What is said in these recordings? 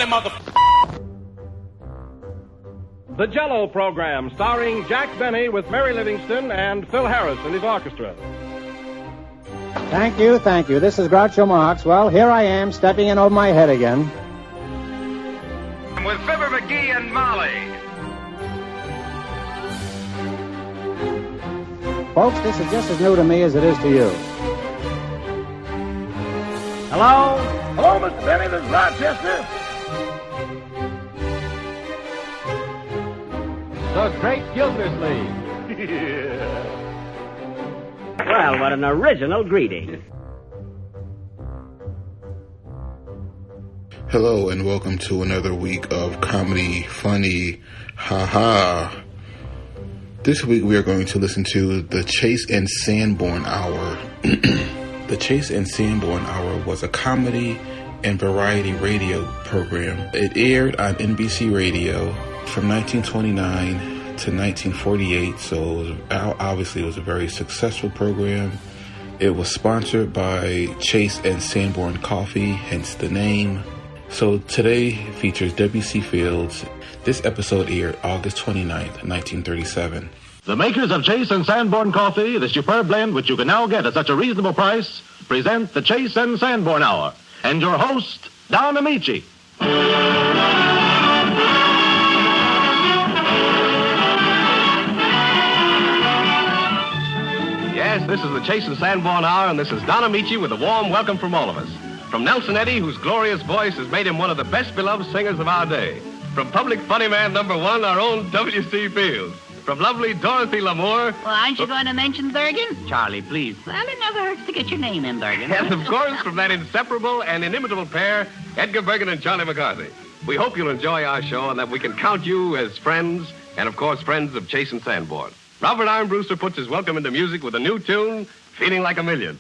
money, The Jell-O Program, starring Jack Benny with Mary Livingston and Phil Harris and his orchestra. Thank you. This is Groucho Marx. Well, here I am, stepping in over my head again. With Fibber McGee and Molly. Folks, this is just as new to me as it is to you. Hello? Hello, Mr. Benny, this is Rochester. The Great Gildersleeve. Well, what an original greeting. Hello and welcome to another week of comedy, funny, ha-ha. This week we are going to listen to the Chase and Sanborn Hour. The Chase and Sanborn Hour was a comedy and variety radio program. It aired on NBC Radio from 1929 to 1948, so obviously it was a very successful program. It was sponsored by Chase and Sanborn Coffee, hence the name. So today features W.C. Fields. This episode aired August 29th, 1937. The makers of Chase and Sanborn Coffee, the superb blend which you can now get at such a reasonable price, present the Chase and Sanborn Hour. And your host, Don Ameche. Yes, this is the Chase and Sanborn Hour, and this is Don Ameche with a warm welcome from all of us. From Nelson Eddy, whose glorious voice has made him one of the best beloved singers of our day. From public funny man number one, our own W.C. Fields. From lovely Dorothy Lamour. Well, aren't you going to mention Bergen? Charlie, please. Well, it never hurts to get your name in, Bergen. And, of course, from that inseparable and inimitable pair, Edgar Bergen and Charlie McCarthy. We hope you'll enjoy our show and that we can count you as friends, and, of course, friends of Chase and Sanborn. Robert Armbruster puts his welcome into music with a new tune, Feeling Like a Million.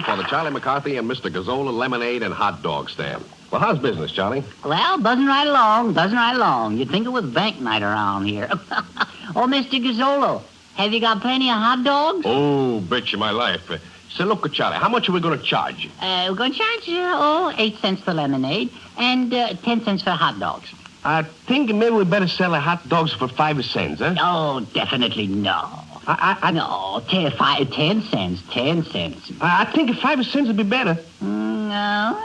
For the Charlie McCarthy and Mr. Gazzola lemonade and hot dog stand. Well, how's business, Charlie? Well, buzzing right along. You'd think it was bank night around here. Oh, Mr. Gazzolo, have you got plenty of hot dogs? Oh, bet you my life. Say, look, Charlie, how much are we going to charge you? We're going to charge you, 8 cents for lemonade and 10 cents for hot dogs. I think maybe we better sell the hot dogs for 5 cents, huh? Oh, definitely no. No, 10 cents. I think 5 cents would be better. No.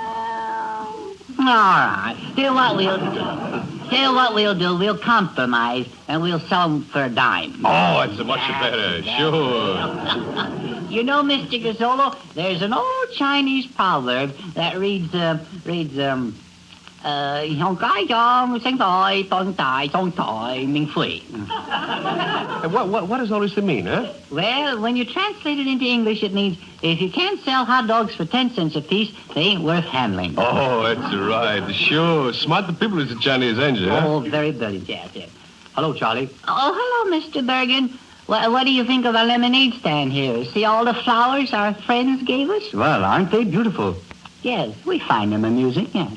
All right. Tell what we'll do. We'll compromise, and we'll sell them for a dime. Oh, that's much better. Sure. You know, Mr. Gazzolo, there's an old Chinese proverb that reads, What does all this mean, huh? Well, when you translate it into English, it means if you can't sell hot dogs for 10 cents apiece, they ain't worth handling. Oh, that's right. Sure. Smart the people is the Chinese engine, huh? Oh, very brilliant, yes. Hello, Charlie. Oh, hello, Mr. Bergen. What do you think of our lemonade stand here? See all the flowers our friends gave us? Well, aren't they beautiful? Yes, we find them amusing, yes.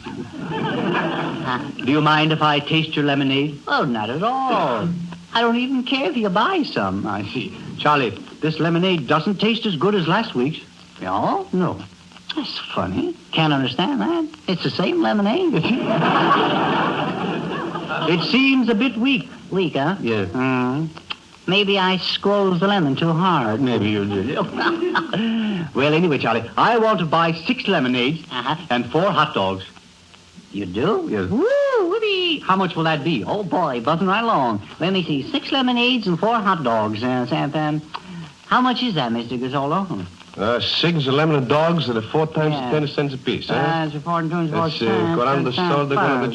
Do you mind if I taste your lemonade? Oh, not at all. I don't even care if you buy some. I see. Charlie, this lemonade doesn't taste as good as last week's. No? No. That's funny. Can't understand that. It's the same lemonade. It seems a bit weak. Weak, huh? Yes. Maybe I squeezed the lemon too hard. Maybe you did. Well, anyway, Charlie, I want to buy 6 lemonades and 4 hot dogs. You do? Yes. Woo! Whoopee! How much will that be? Oh, boy, buzzing right along. Let me see. 6 lemonades and 4 hot dogs. How much is that, Mr. Gazzolo? 6 lemon dogs at 4 times 10 cents apiece, huh? That's 4 times 4 That's 40 soldi, 45,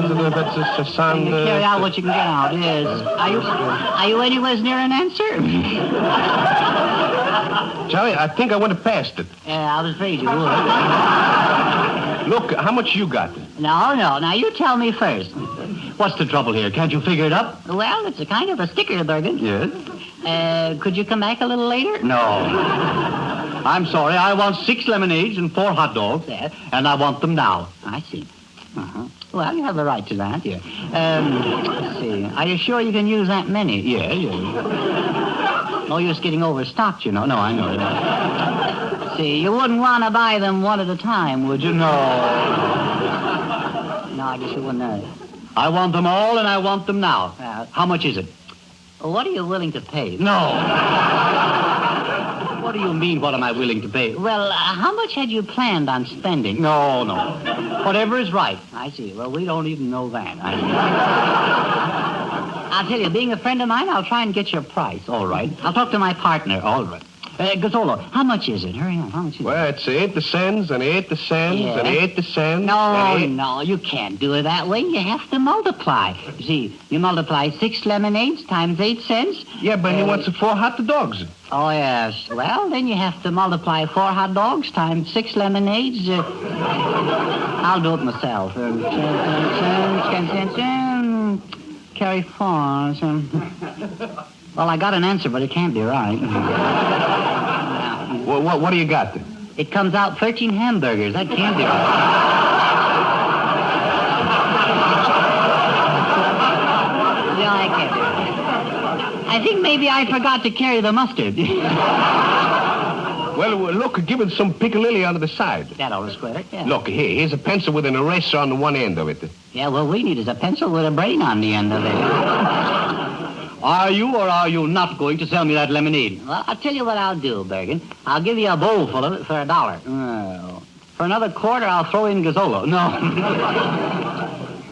2 pezzi, 60. Carry out what you can get out, yes. Are you anywhere near an answer? Charlie, I think I went past it. I was afraid you would. Look, how much you got? No. Now, you tell me first. What's the trouble here? Can't you figure it up? Well, it's a kind of a sticker, Bergen. Yes. Could you come back a little later? No. I'm sorry. I want 6 lemonades and 4 hot dogs, and I want them now. I see. Well, you have the right to that, yeah. Let's see. Are you sure you can use that many? Yeah. No use getting overstocked, you know. No, I know. See, you wouldn't want to buy them one at a time, would you? No, I guess you wouldn't. I want them all, and I want them now. How much is it? What are you willing to pay? No. What do you mean, what am I willing to pay? Well, how much had you planned on spending? No. Whatever is right. I see. Well, we don't even know that. I'll tell you, being a friend of mine, I'll try and get your price. All right. I'll talk to my partner. All right. Gazzolo, how much is it? Hurry on. How much is it? Well, it's 8 cents and 8 cents and 8 cents. No, you can't do it that way. You have to multiply. You see, you multiply 6 lemonades times 8 cents. Yeah, but he wants 4 hot dogs. Oh, yes. Well, then you have to multiply 4 hot dogs times 6 lemonades. I'll do it myself. Carry 4. Well, I got an answer, but it can't be right. Well, what do you got then? It comes out 13 hamburgers. That can't be right. No, I can't be right. I think maybe I forgot to carry the mustard. Well, look, give it some piccalilli on the side. That ought to square it, yeah. Look, here's a pencil with an eraser on the one end of it. Yeah, what we need is a pencil with a brain on the end of it. Are you or are you not going to sell me that lemonade? Well, I'll tell you what I'll do, Bergen. I'll give you a bowl full of it for $1. Oh. For another quarter, I'll throw in Gazzolo. No.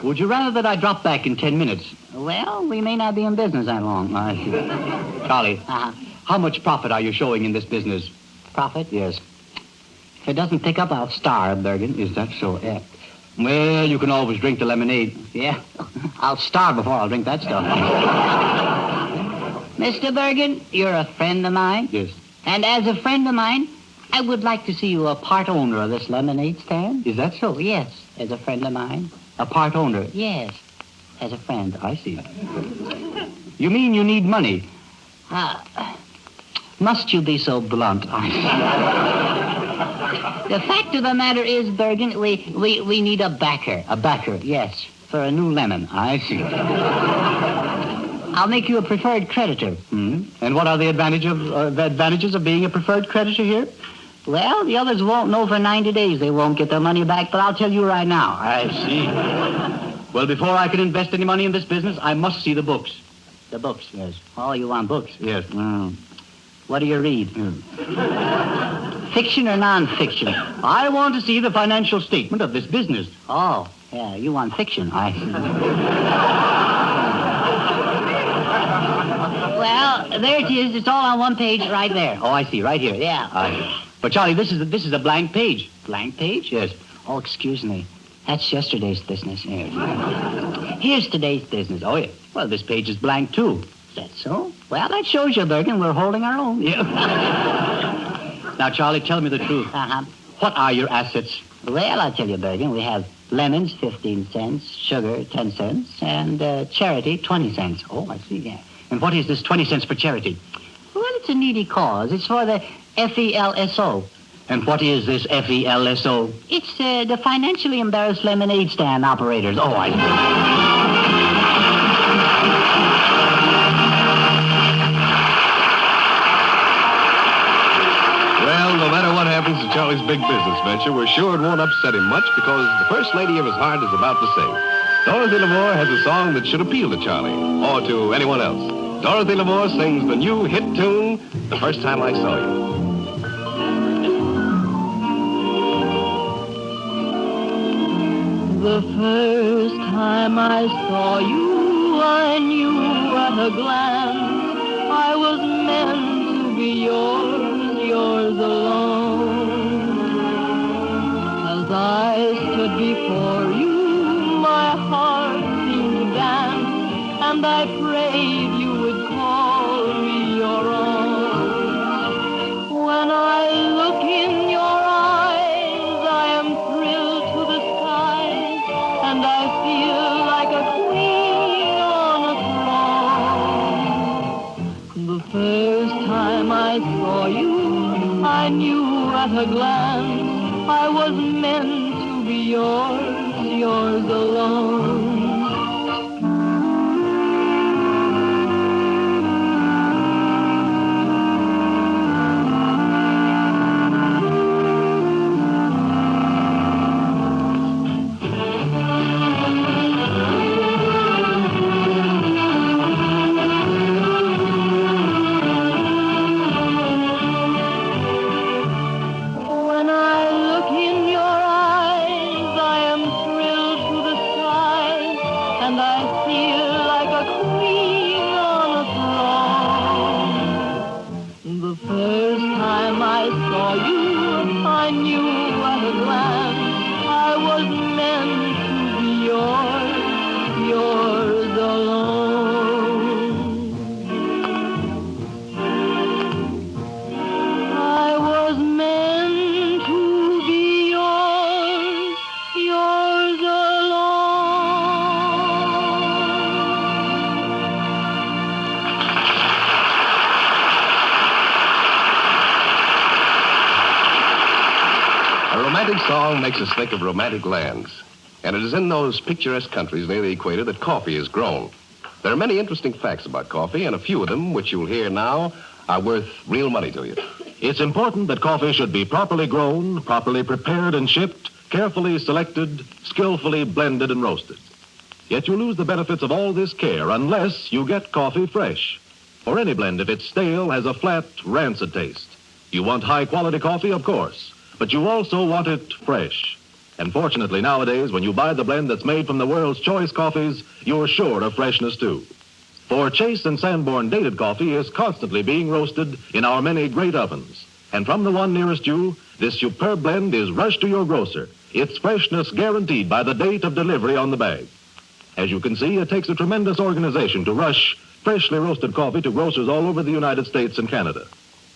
Would you rather that I drop back in 10 minutes? Well, we may not be in business that long. Charlie, how much profit are you showing in this business? Profit? Yes. If it doesn't pick up, I'll starve, Bergen. Is that so? Yeah. Well, you can always drink the lemonade. Yeah. I'll starve before I'll drink that stuff. Mr. Bergen, you're a friend of mine. Yes. And as a friend of mine, I would like to see you a part owner of this lemonade stand. Is that so? Yes, as a friend of mine. A part owner? Yes, as a friend. I see. You mean you need money? Must you be so blunt? The fact of the matter is, Bergen, we need a backer. A backer? Yes, for a new lemon. I see. I'll make you a preferred creditor. And what are the advantages of being a preferred creditor here? Well, the others won't know for 90 days. They won't get their money back, but I'll tell you right now. I see. Well, before I can invest any money in this business, I must see the books. The books? Yes. Oh, you want books? Yes. What do you read? Fiction or non-fiction? I want to see the financial statement of this business. Oh, yeah, you want fiction. I see. Well, there it is. It's all on one page right there. Oh, I see. Right here. Yeah. But, Charlie, this is a blank page. Blank page? Yes. Oh, excuse me. That's yesterday's business. Here's today's business. Oh, yeah. Well, this page is blank, too. Is that so? Well, that shows you, Bergen, we're holding our own. Yeah. Now, Charlie, tell me the truth. What are your assets? Well, I'll tell you, Bergen, we have lemons, 15 cents, sugar, 10 cents, and charity, 20 cents. Oh, I see, yeah. And what is this 20 cents for charity? Well, it's a needy cause. It's for the FELSO. And what is this FELSO? It's the financially embarrassed lemonade stand operators. Oh, I see. Charlie's big business venture, we're sure it won't upset him much because the first lady of his heart is about to sing. Dorothy Lamour has a song that should appeal to Charlie or to anyone else. Dorothy Lamour sings the new hit tune, The First Time I Saw You. The first time I saw you, I knew at a glance I was meant to be yours alone. As I stood before you, my heart seemed to dance, and I prayed you would call me your own. When I look in your eyes, I am thrilled to the skies, and I feel like a queen on a throne. The first time I saw you, I knew at a glance I was meant to be yours alone. Song makes us think of romantic lands, and it is in those picturesque countries near the equator that coffee is grown. There are many interesting facts about coffee, and a few of them, which you'll hear now, are worth real money to you. It's important that coffee should be properly grown, properly prepared and shipped, carefully selected, skillfully blended and roasted. Yet you lose the benefits of all this care unless you get coffee fresh. For any blend, if it's stale, has a flat, rancid taste. You want high-quality coffee, of course, but you also want it fresh. And fortunately, nowadays, when you buy the blend that's made from the world's choice coffees, you're sure of freshness, too. For Chase and Sanborn dated coffee is constantly being roasted in our many great ovens. And from the one nearest you, this superb blend is rushed to your grocer, its freshness guaranteed by the date of delivery on the bag. As you can see, it takes a tremendous organization to rush freshly roasted coffee to grocers all over the United States and Canada.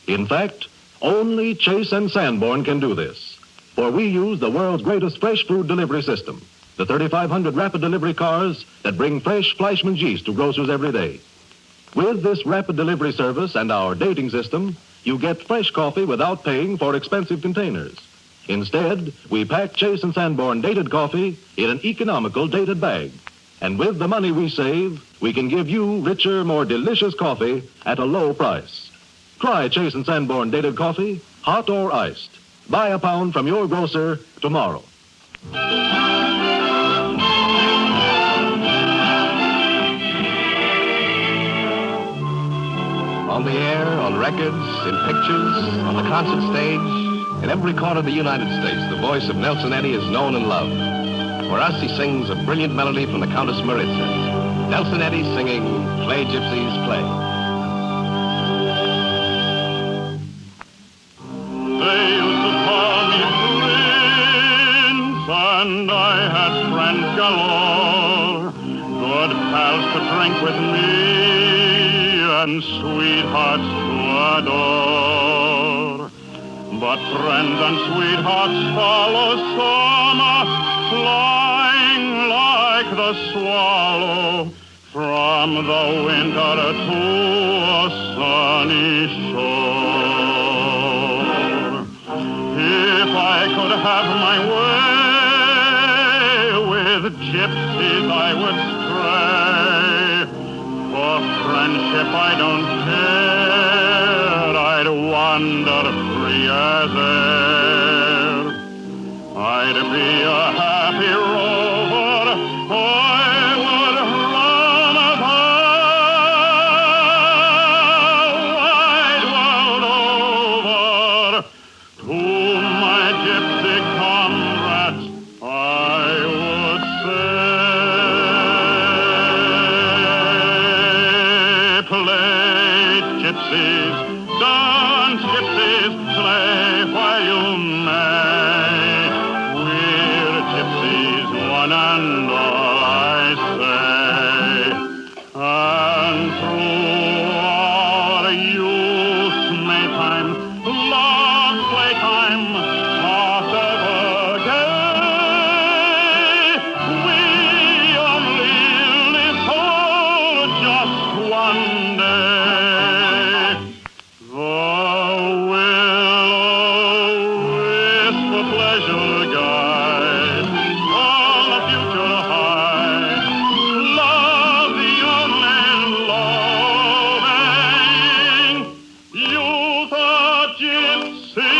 In fact, only Chase and Sanborn can do this, for we use the world's greatest fresh food delivery system, the 3,500 rapid delivery cars that bring fresh Fleischmann's yeast to grocers every day. With this rapid delivery service and our dating system, you get fresh coffee without paying for expensive containers. Instead, we pack Chase and Sanborn dated coffee in an economical dated bag. And with the money we save, we can give you richer, more delicious coffee at a low price. Try Chase and Sanborn dated coffee, hot or iced. Buy a pound from your grocer tomorrow. On the air, on records, in pictures, on the concert stage, in every corner of the United States, the voice of Nelson Eddy is known and loved. For us, he sings a brilliant melody from the Countess Maritza. Nelson Eddy singing Play Gypsies Play. And I had friends galore, good pals to drink with me, and sweethearts to adore. But friends and sweethearts follow summer, flying like the swallow from the winter to a sunny shore. If I could have my way, with gypsies I would stray. For friendship I don't care, I'd wander free as air. I'd be a happy rover. I would run the wide world over. To my gypsy comrades, I would say, play gypsies, dance gypsies, play while you may. We're gypsies, one and all, I say. And through all youth, Maytime, love, playtime, heart ever gay, we only live for just one day. The will-o'-wisp for pleasure guide, all the future hide. Love the only loving. Youth a gypsy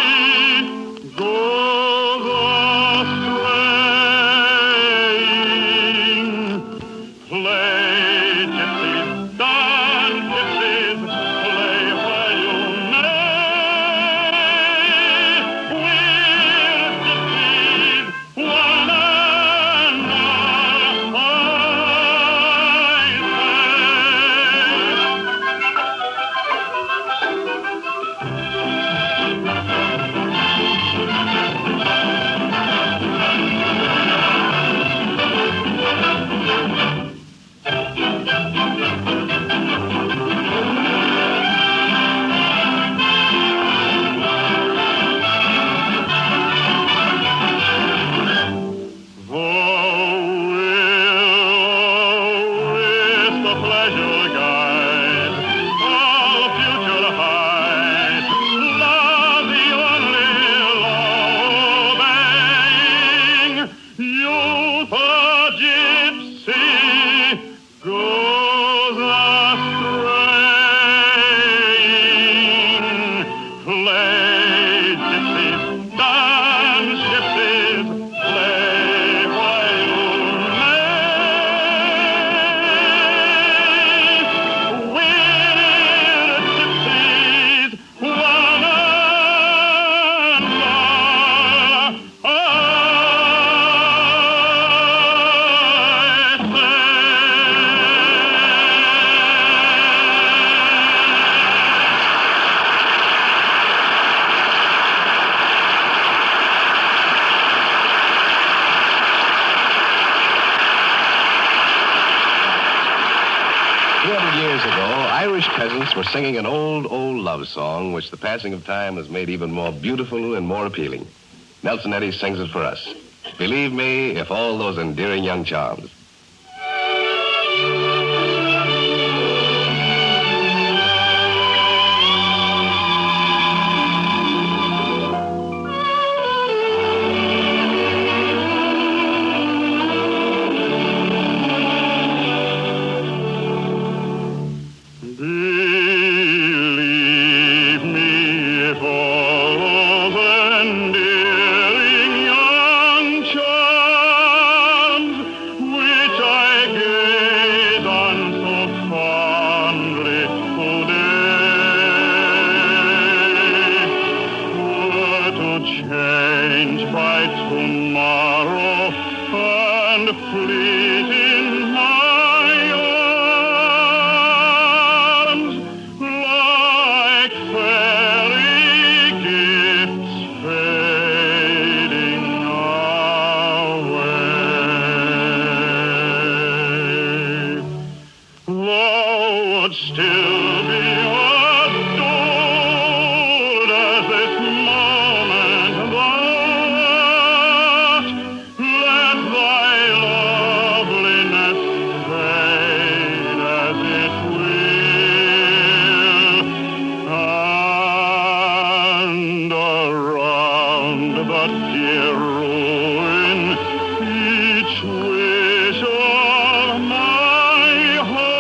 goes a-straying. Play gypsies, dance gypsies, play where you may. We're gypsies, one and all, will-o'-wisp the pleasure guide, all the future hide. Love the only loving. Youth a gypsy goes a-straying. Play gypsies, dance gypsies, play while you may. We're gypsies, one and all, Years ago, Irish peasants were singing an old love song, which the passing of time has made even more beautiful and more appealing. Nelson Eddy sings it for us. Believe me, if all those endearing young charms. believe me, if all those endearing young charms which I gaze on so fondly today were to change by tomorrow and fleet in my arms like fairy gifts fading away. Thou would still be adored as this moment thou art. Let thy loveliness fade as it will, and around the dear ruin each wish of my heart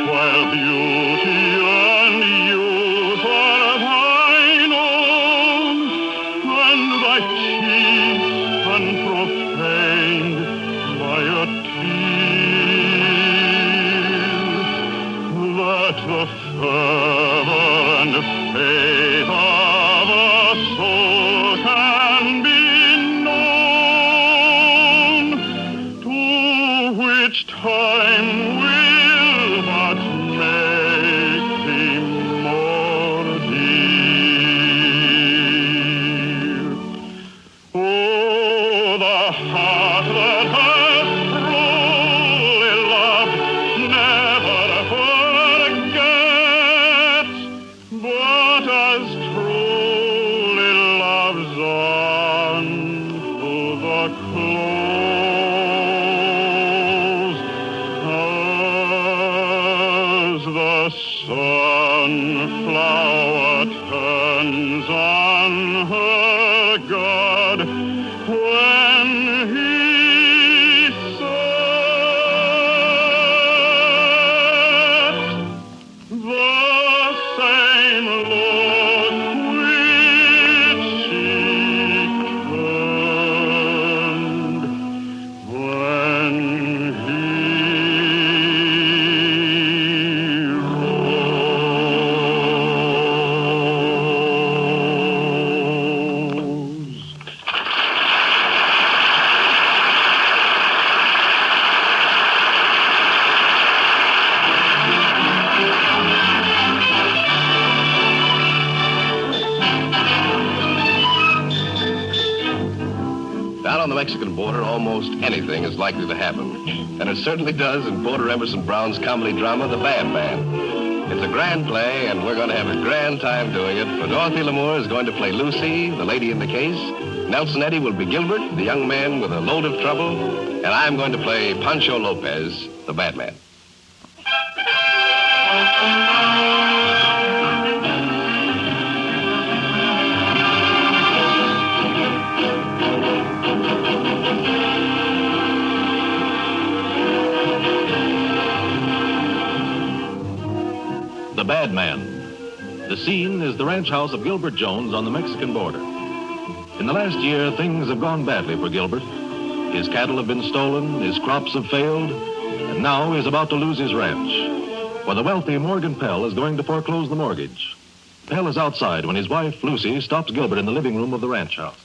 while beauty and youth are thine own, and thy cheeks unprofaned by a tear, that the fervor and faith of a soul can be known, to which time will but make thee more dear. Oh, the heart that has truly loved never forgets, but as truly loves on to the close, as the sunflower turns on her god when he sets, the same look which she turned when he rose. Down on the Mexican border, almost anything is likely to happen. And it certainly does in Porter Emerson Brown's comedy drama, The Bad Man. It's a grand play, and we're going to have a grand time doing it. For Dorothy Lamour is going to play Lucy, the lady in the case. Nelson Eddy will be Gilbert, the young man with a load of trouble. And I'm going to play Pancho Lopez, the bad man. The Bad Man. The scene is the ranch house of Gilbert Jones on the Mexican border. In the last year, things have gone badly for Gilbert. His cattle have been stolen, his crops have failed, and now he's about to lose his ranch. For the wealthy Morgan Pell is going to foreclose the mortgage. Pell is outside when his wife, Lucy, stops Gilbert in the living room of the ranch house.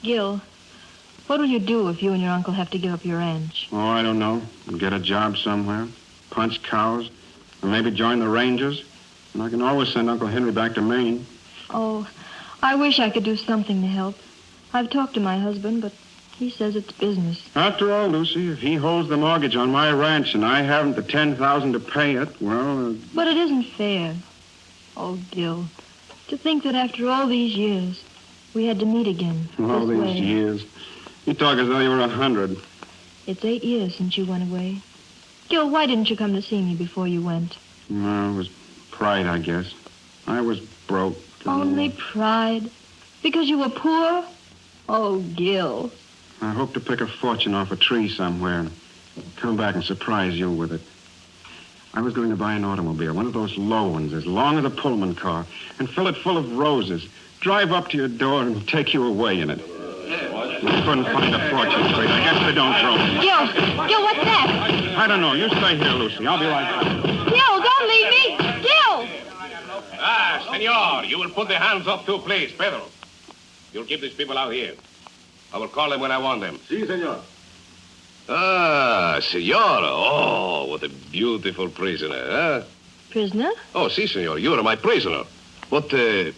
Gil, what will you do if you and your uncle have to give up your ranch? Oh, I don't know. Get a job somewhere, punch cows, or maybe join the Rangers. And I can always send Uncle Henry back to Maine. Oh, I wish I could do something to help. I've talked to my husband, but he says it's business. After all, Lucy, if he holds the mortgage on my ranch and I haven't the $10,000 to pay it, well... But it isn't fair. Oh, Gil, to think that after all these years, we had to meet again. All this these way. years. You talk as though you were 100. It's 8 years since you went away. Gil, why didn't you come to see me before you went? Well, it was pride, I guess. I was broke. Only pride? Because you were poor? Oh, Gil. I hope to pick a fortune off a tree somewhere and come back and surprise you with it. I was going to buy an automobile, one of those low ones, as long as a Pullman car, and fill it full of roses, drive up to your door and take you away in it. We couldn't find a fortune trade. I guess they don't throw me. Gil, what's that? I don't know. You stay here, Lucy. I'll be right back. Gil, don't leave me! Gil! Ah, senor, you will put the hands up too, please. Pedro, you'll keep these people out here. I will call them when I want them. Si, senor. Ah, senor. Oh, what a beautiful prisoner, huh? Prisoner? Oh, si, senor. You are my prisoner. But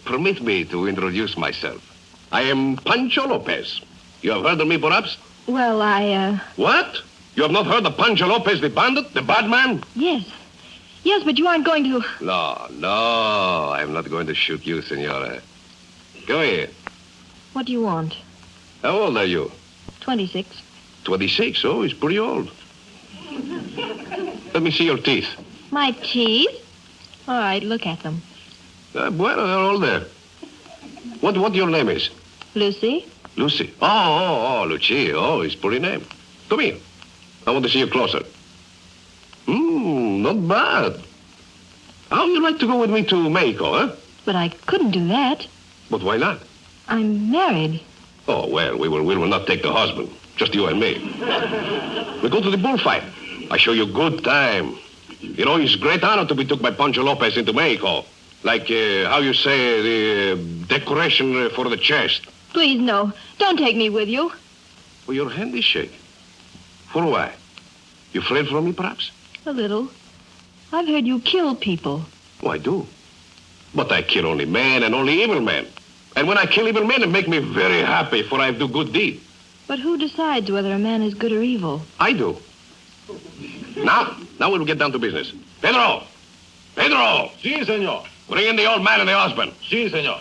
permit me to introduce myself. I am Pancho Lopez. You have heard of me, perhaps? Well, What? You have not heard of Pancho Lopez, the bandit, the bad man? Yes. Yes, but you aren't going to... No, I'm not going to shoot you, senora. Come here. What do you want? How old are you? 26. 26? Oh, he's pretty old. Let me see your teeth. My teeth? All right, look at them. Bueno, they're all there. What your name is? Lucy? Lucy. Oh, Lucia. Oh, his pretty name. Come here. I want to see you closer. not bad. How would you like to go with me to Mexico, huh? But I couldn't do that. But why not? I'm married. Oh, well, we will not take the husband. Just you and me. We go to the bullfight. I show you good time. You know, it's a great honor to be took by Pancho Lopez into Mexico. Like, how you say, the decoration for the chest. Please, no. Don't take me with you. Well, your hand is shaking. For why? You afraid for me, perhaps? A little. I've heard you kill people. Oh, I do. But I kill only men and only evil men. And when I kill evil men, it makes me very happy, for I do good deed. But who decides whether a man is good or evil? I do. Now we'll get down to business. Pedro! Pedro! Si, senor. Bring in the old man and the husband. Si, senor.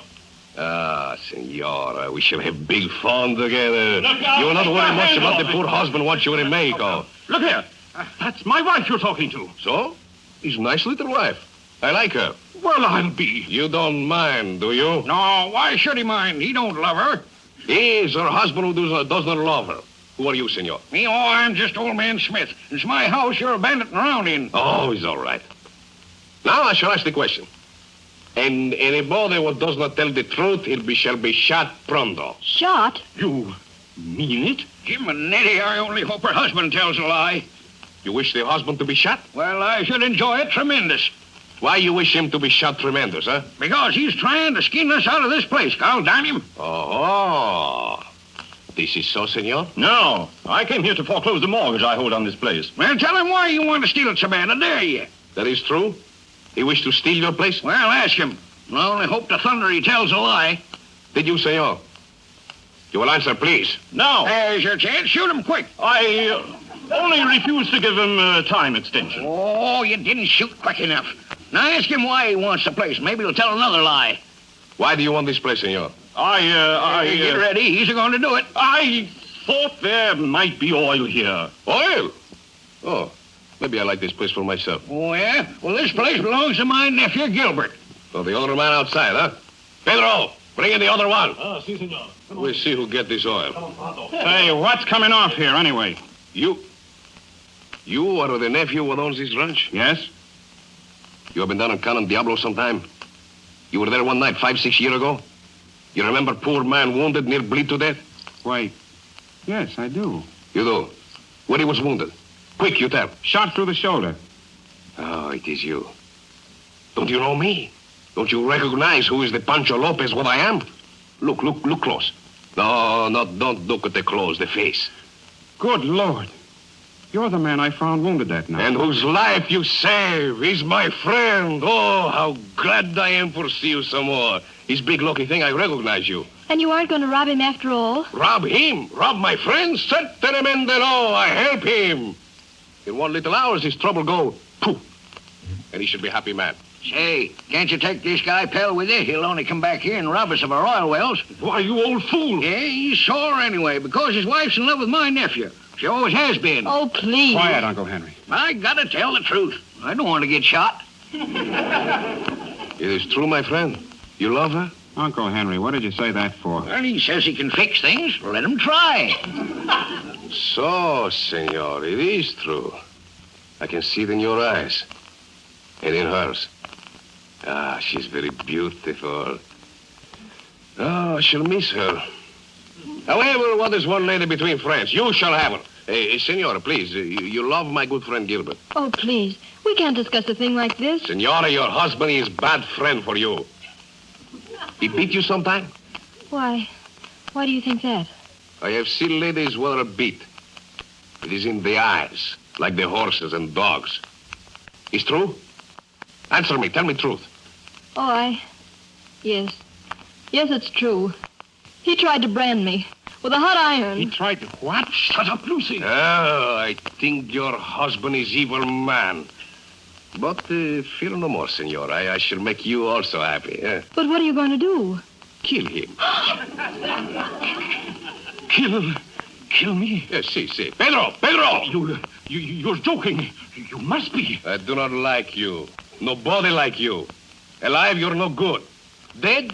Ah, senora, we shall have big fun together. Look out. You will not worry much about the poor husband once you're in Mexico. Look here. That's my wife you're talking to. So? He's a nice little wife. I like her. Well, I'll be. You don't mind, do you? No, why should he mind? He don't love her. He is her husband who does not love her. Who are you, senor? Me, oh, I'm just old man Smith. It's my house you're banditting around in. Oh, he's all right. Now I shall ask the question. And anybody who does not tell the truth, shall be shot pronto. Shot? You mean it? Jim and Nettie, I only hope her husband tells a lie. You wish the husband to be shot? Well, I should enjoy it tremendous. Why you wish him to be shot tremendous, huh? Because he's trying to skin us out of this place. I'll damn him. Oh. This is so, senor? No, I came here to foreclose the mortgage I hold on this place. Well, tell him why you want to steal it, Savannah, dare you? That is true? He wished to steal your place? Well, ask him. I only hope to thunder he tells a lie. Did you, senor? You will answer, please. No. There's your chance. Shoot him quick. I only refused to give him a time extension. Oh, you didn't shoot quick enough. Now ask him why he wants the place. Maybe he'll tell another lie. Why do you want this place, senor? Get ready. He's going to do it. I thought there might be oil here. Oil? Oh, maybe I like this place for myself. Oh, yeah? Well, this place belongs to my nephew, Gilbert. So the other man outside, huh? Pedro, bring in the other one. Ah, si, senor. We'll see who get this oil. Hey, what's coming off here, anyway? You are the nephew who owns this ranch? Yes? You have been down in Canon Diablo sometime? You were there one night 5-6 years ago? You remember poor man wounded, near bleed to death? Why, yes, I do. You do? Where he was wounded? Quick, you tell. Shot through the shoulder. Oh, it is you. Don't you know me? Don't you recognize who is the Pancho Lopez, what I am? Look close. No, don't look at the clothes, the face. Good Lord. You're the man I found wounded that night. And whose life you save. He's my friend. Oh, how glad I am to see you some more. He's big lucky thing I recognize you. And you aren't going to rob him after all? Rob him? Rob my friend? Certamente no. I help him. In 1 little hours, his trouble go poof. And he should be a happy man. Say, can't you take this guy, pal, with you? He'll only come back here and rob us of our oil wells. Why, you old fool. Yeah, he's sore anyway, because his wife's in love with my nephew. She always has been. Oh, please. Quiet, Uncle Henry. I gotta tell the truth. I don't want to get shot. It is true, my friend. You love her? Uncle Henry, what did you say that for? Well, he says he can fix things. Let him try. So, senor, it is true. I can see it in your eyes. And in hers. Ah, she's very beautiful. Oh, I shall miss her. However, what is one lady between friends? You shall have her. Hey, senora, please, you love my good friend Gilbert. Oh, please. We can't discuss a thing like this. Senora, your husband is bad friend for you. He beat you sometime? Why? Why do you think that? I have seen ladies well beat. It is in the eyes, like the horses and dogs. Is true? Answer me. Tell me truth. Oh, Yes. Yes, it's true. He tried to brand me with a hot iron. He tried to what? Shut up, Lucy. Oh, I think your husband is evil man. But fear no more, senor. I shall make you also happy. But what are you going to do? Kill him. Kill me? Yes, see. Pedro! You're joking. You must be. I do not like you. Nobody like you. Alive, you're no good. Dead,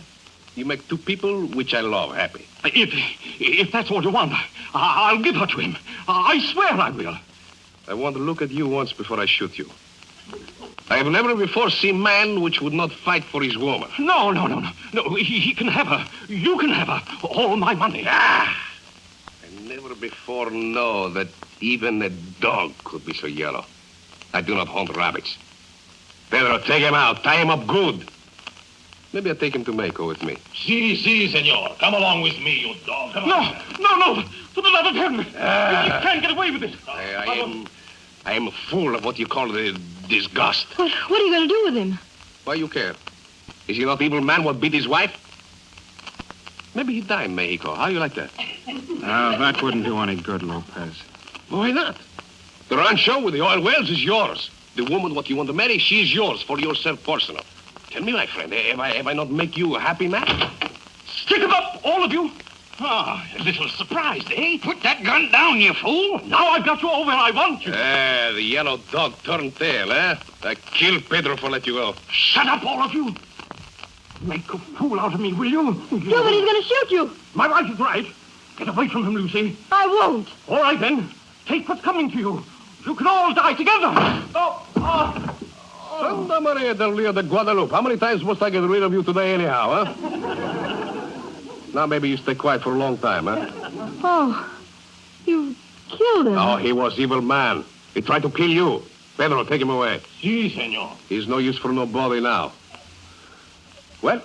you make two people which I love happy. If that's all you want, I'll give her to him. I swear I will. I want to look at you once before I shoot you. I have never before seen man which would not fight for his woman. No. He can have her. You can have her. All my money. I never before know that even a dog could be so yellow. I do not hunt rabbits. Pedro, take him out. Tie him up good. Maybe I'll take him to Mexico with me. Si, senor. Come along with me, you dog. Come on. No. For the love of heaven. You can't get away with it. I am full of what you call the disgust. What are you going to do with him? Why you care? Is he not evil man what beat his wife? Maybe he died in Mexico. How you like that? That wouldn't do any good, Lopez. Why not? The rancho with the oil wells is yours. The woman what you want to marry, she's yours for yourself personal. Tell me, my friend, have I not make you a happy man? Stick it up, all of you. A little surprised, eh? Put that gun down, you fool. Now I've got you all where I want you. The yellow dog turned tail, eh? I killed Pedro for let you go. Shut up, all of you. Make a fool out of me, will you? Nobody's going to shoot you. My wife is right. Get away from him, Lucy. I won't. All right, then. Take what's coming to you. You can all die together. Santa Maria del Rio de Guadalupe. How many times must I get rid of you today anyhow, huh? Now maybe you stay quiet for a long time, huh? Oh, you killed him. Oh, he was evil man. He tried to kill you. Pedro, take him away. Si, senor. He's no use for nobody now. Well,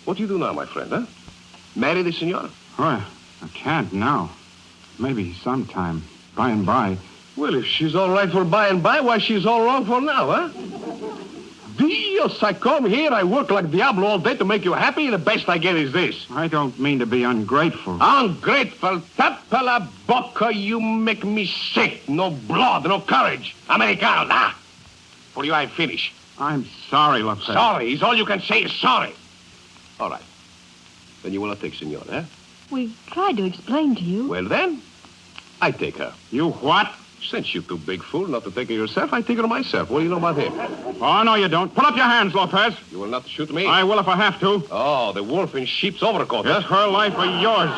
what do you do now, my friend, huh? Marry the senora? Oh, I can't now. Maybe sometime, by and by. Well, if she's all right for by and by, why she's all wrong for now, huh? Dios, I come here, I work like Diablo all day to make you happy, and the best I get is this. I don't mean to be ungrateful. Ungrateful? Tapa la boca, you make me sick. No blood, no courage. Americano, nah. For you, I finish. I'm sorry, Lopez. Sorry is all you can say is sorry. All right. Then you will not take senora, eh? We tried to explain to you. Well, then, I take her. You what? Since you're too big fool not to take her yourself, I take her myself. What do you know about him? Oh, no, you don't. Put up your hands, Lopez. You will not shoot me? I will if I have to. Oh, the wolf in sheep's overcoat, It's her life or yours.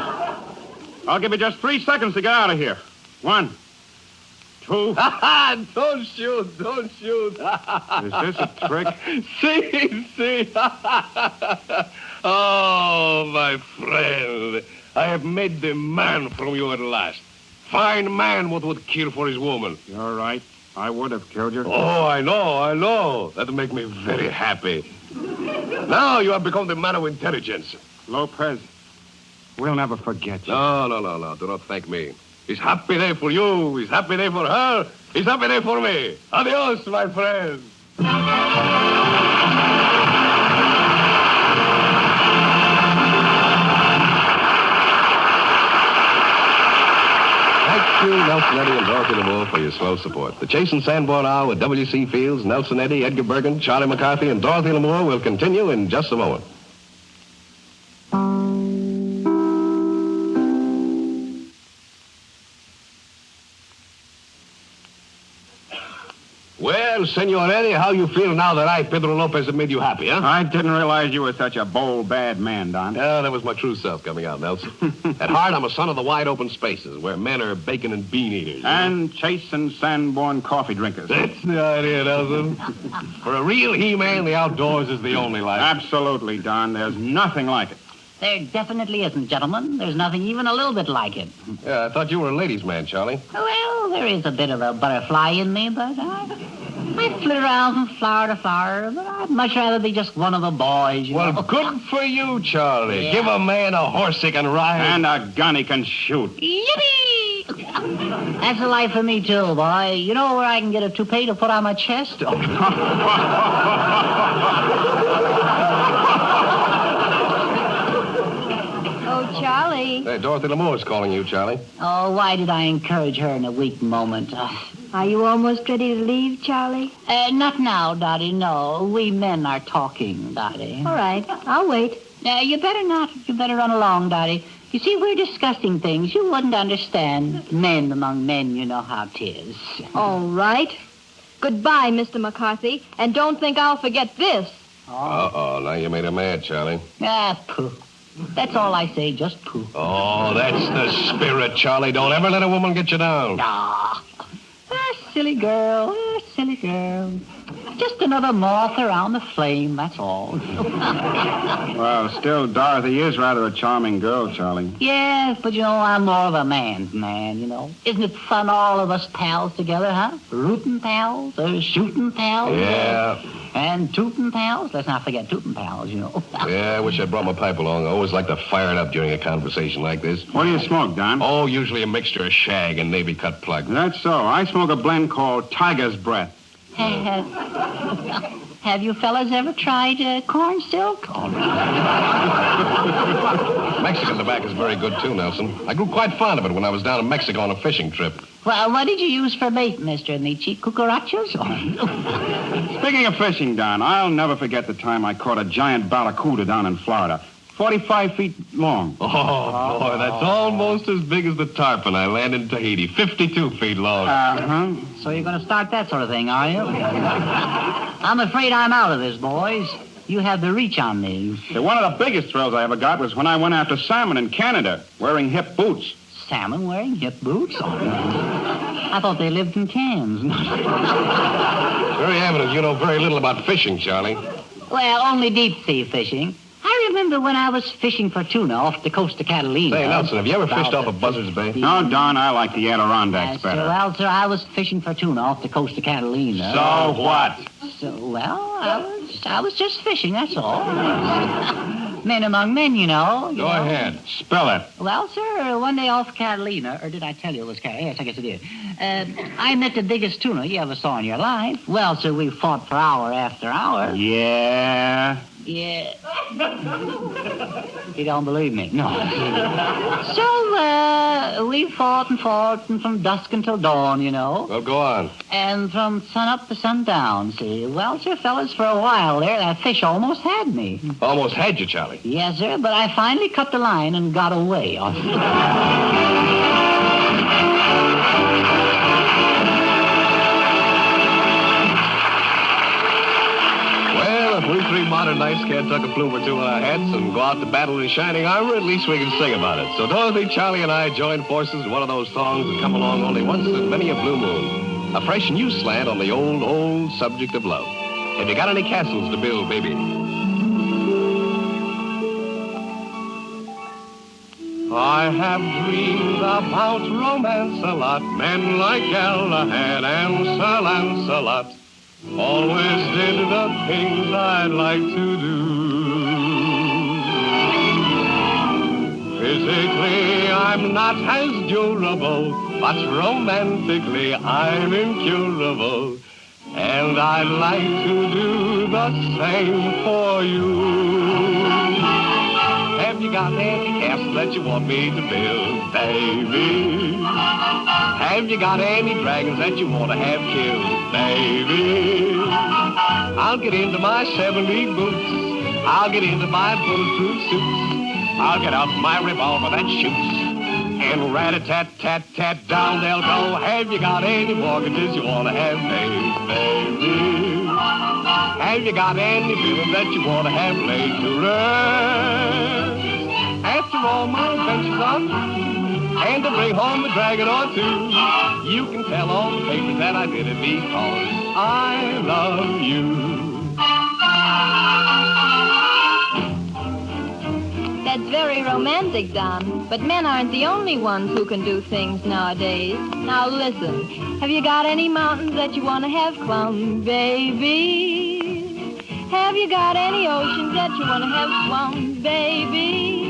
I'll give you just 3 seconds to get out of here. 1, 2. Don't shoot. Is this a trick? See. Oh, my friend. I have made the man from you at last. Fine man what would kill for his woman. You're right. I would have killed you. Oh, I know. That'll make me very happy. Now you have become the man of intelligence. Lopez, we'll never forget you. No. Do not thank me. It's happy day for you. It's happy day for her. It's happy day for me. Adios, my friend. Thank you, Nelson Eddy and Dorothy Lamour, for your slow support. The Chase and Sanborn Hour with W.C. Fields, Nelson Eddy, Edgar Bergen, Charlie McCarthy, and Dorothy Lamour will continue in just a moment. Well, Senor Eddy, how you feel now that I, Pedro Lopez, have made you happy, huh? I didn't realize you were such a bold, bad man, Don. Yeah, that was my true self coming out, Nelson. At heart, I'm a son of the wide open spaces where men are bacon and bean eaters. And Chase and Sanborn coffee drinkers. That's the idea, Nelson. For a real He-Man, the outdoors is the only life. Absolutely, Don. There's nothing like it. There definitely isn't, gentlemen. There's nothing even a little bit like it. Yeah, I thought you were a ladies' man, Charlie. Well, there is a bit of a butterfly in me, but I flit around from flower to flower, but I'd much rather be just one of the boys, you know. Well, good for you, Charlie. Yeah. Give a man a horse he can ride. And a gun he can shoot. Yippee! That's the life for me, too, boy. You know where I can get a toupee to put on my chest? Oh, Charlie. Hey, Dorothy Lamour's calling you, Charlie. Oh, why did I encourage her in a weak moment? Are you almost ready to leave, Charlie? Not now, Dottie, no. We men are talking, Dottie. All right. I'll wait. You better not. You better run along, Dottie. You see, we're discussing things you wouldn't understand. Men among men, you know how 'tis. All right. Goodbye, Mr. McCarthy. And don't think I'll forget this. Uh-oh, now you made her mad, Charlie. Pooh. That's all I say, just pooh. Oh, that's the spirit, Charlie. Don't ever let a woman get you down. Silly girl, silly girl. just another moth around the flame, that's all. Well, still, Dorothy is rather a charming girl, Charlie. Yes, but I'm more of a man's man, Isn't it fun, all of us pals together, huh? Rootin' pals, shooting pals. Yeah. And tootin' pals. Let's not forget tootin' pals, Yeah, I wish I brought my pipe along. I always like to fire it up during a conversation like this. What do you smoke, Don? Oh, usually a mixture of shag and navy cut plug. That's so. I smoke a blend called Tiger's Breath. Have you fellas ever tried corn silk? Mexican tobacco is very good, too, Nelson. I grew quite fond of it when I was down in Mexico on a fishing trip. Well, what did you use for bait, Mr. Ameche? Cucarachas? Speaking of fishing, Don, I'll never forget the time I caught a giant barracuda down in Florida. 45 feet long. Oh, boy, that's almost as big as the tarpon I landed in Tahiti. 52 feet long. Uh-huh. So you're going to start that sort of thing, are you? I'm afraid I'm out of this, boys. You have the reach on me. One of the biggest thrills I ever got was when I went after salmon in Canada, wearing hip boots. Salmon wearing hip boots? I thought they lived in cans. Very evident you know very little about fishing, Charlie. Well, only deep sea fishing. I remember when I was fishing for tuna off the coast of Catalina. Say, Nelson, have you ever fished off of Buzzard's Bay? No, Don, I like the Adirondacks better. Well, sir, I was fishing for tuna off the coast of Catalina. So what? I was just fishing, that's all. Men among men, Go ahead. Spill it. Well, sir, one day off Catalina, or did I tell you it was Catalina? Yes, I guess I did. I met the biggest tuna you ever saw in your life. Well, sir, we fought for hour after hour. Yeah. Yeah. You don't believe me? No. So, we fought and from dusk until dawn, Well, go on. And from sun up to sundown, see. Well, sir, fellas, for a while there, that fish almost had me. Almost had you, Charlie. Yes, sir, but I finally cut the line and got away. If we three modern knights can't tuck a plume or two on our heads and go out to battle in shining armor, at least we can sing about it. So Dorothy, Charlie, and I join forces in one of those songs that come along only once in many a blue moon. A fresh new slant on the old subject of love. Have you got any castles to build, baby? I have dreamed about romance a lot. Men like Galahad and Sir Lancelot always did the things I'd like to do. Physically, I'm not as durable, but romantically, I'm incurable. And I'd like to do the same for you. Have you got any castles that you want me to build, baby? Have you got any dragons that you want to have killed, baby? I'll get into my 70 boots. I'll get into my bulletproof suits. I'll get out my revolver that shoots. And rat-a-tat-tat-tat, down they'll go. Have you got any mortgages you want to have paid, baby? Have you got any villains that you want to have laid to rest? After all my adventures are through, and to bring home a dragon or two, you can tell all the papers that I did it because I love you. That's very romantic, Don. But men aren't the only ones who can do things nowadays. Now listen, have you got any mountains that you want to have climbed, baby? Have you got any oceans that you want to have swum, baby?